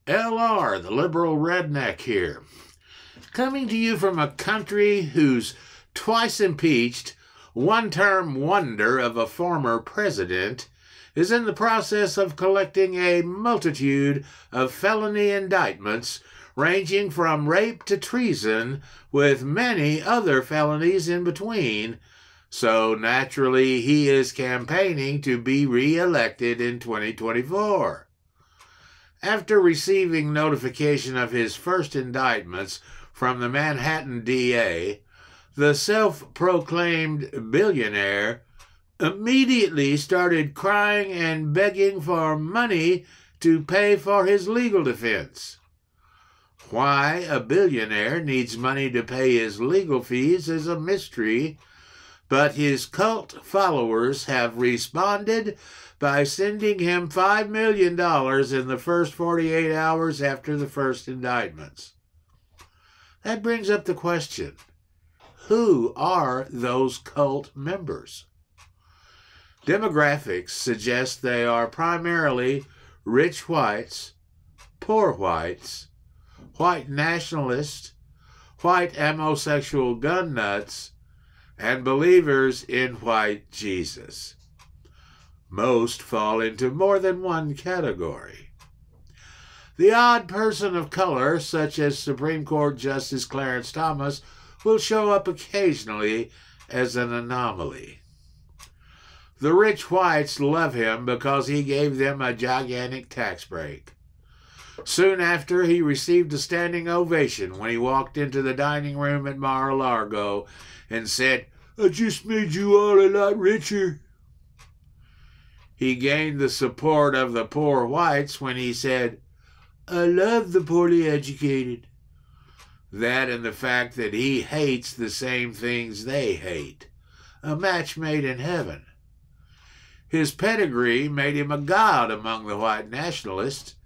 LR, the Liberal Redneck here, coming to you from a country whose twice impeached, one-term wonder of a former president is in the process of collecting a multitude of felony indictments ranging from rape to treason, with many other felonies in between. So naturally, he is campaigning to be re-elected in 2024. After receiving notification of his first indictments from the Manhattan DA, the self-proclaimed billionaire immediately started crying and begging for money to pay for his legal defense. Why a billionaire needs money to pay his legal fees is a mystery, but his cult followers have responded by sending him $5 million in the first 48 hours after the first indictments. That brings up the question, who are those cult members? Demographics suggest they are primarily rich whites, poor whites, white nationalists, white homosexual gun nuts, and believers in white Jesus. Most fall into more than one category. The odd person of color, such as Supreme Court Justice Clarence Thomas, will show up occasionally as an anomaly. The rich whites love him because he gave them a gigantic tax break. Soon after, he received a standing ovation when he walked into the dining room at Mar-a-Lago and said, "I just made you all a lot richer." He gained the support of the poor whites when he said, "I love the poorly educated." That and the fact that he hates the same things they hate. A match made in heaven. His pedigree made him a god among the white nationalists.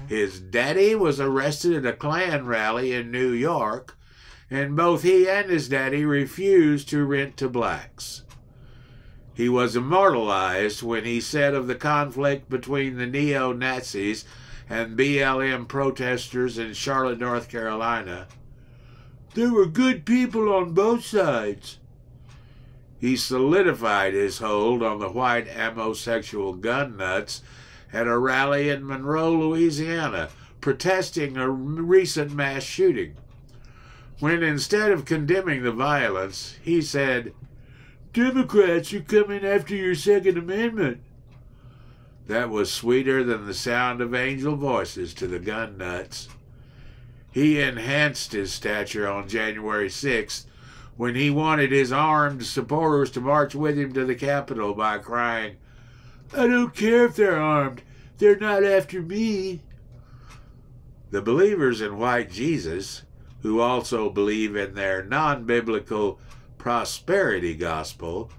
His daddy was arrested at a Klan rally in New York, and both he and his daddy refused to rent to blacks. He was immortalized when he said of the conflict between the neo-Nazis and BLM protesters in Charlotte, North Carolina, "There were good people on both sides." He solidified his hold on the white homosexual gun nuts at a rally in Monroe, Louisiana, protesting a recent mass shooting, when instead of condemning the violence, he said, "Democrats are coming after your Second Amendment." That was sweeter than the sound of angel voices to the gun nuts. He enhanced his stature on January 6th when he wanted his armed supporters to march with him to the Capitol by crying, "I don't care if they're armed, they're not after me." The believers in white Jesus, who also believe in their non-biblical prosperity gospel,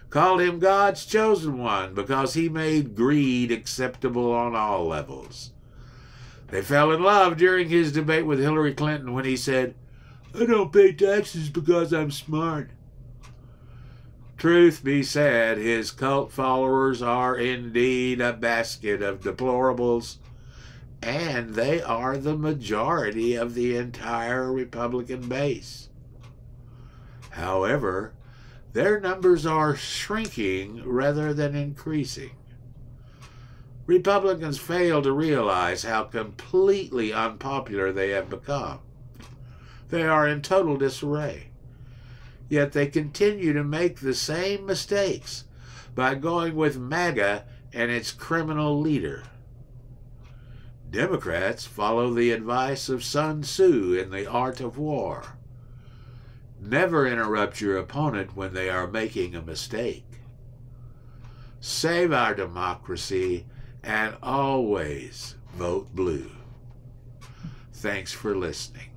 called him God's chosen one because he made greed acceptable on all levels. They fell in love during his debate with Hillary Clinton when he said, "I don't pay taxes because I'm smart." Truth be said, his cult followers are indeed a basket of deplorables, and they are the majority of the entire Republican base. However, their numbers are shrinking rather than increasing. Republicans fail to realize how completely unpopular they have become. They are in total disarray. Yet they continue to make the same mistakes by going with MAGA and its criminal leader. Democrats follow the advice of Sun Tzu in The Art of War. Never interrupt your opponent when they are making a mistake. Save our democracy and always vote blue. Thanks for listening.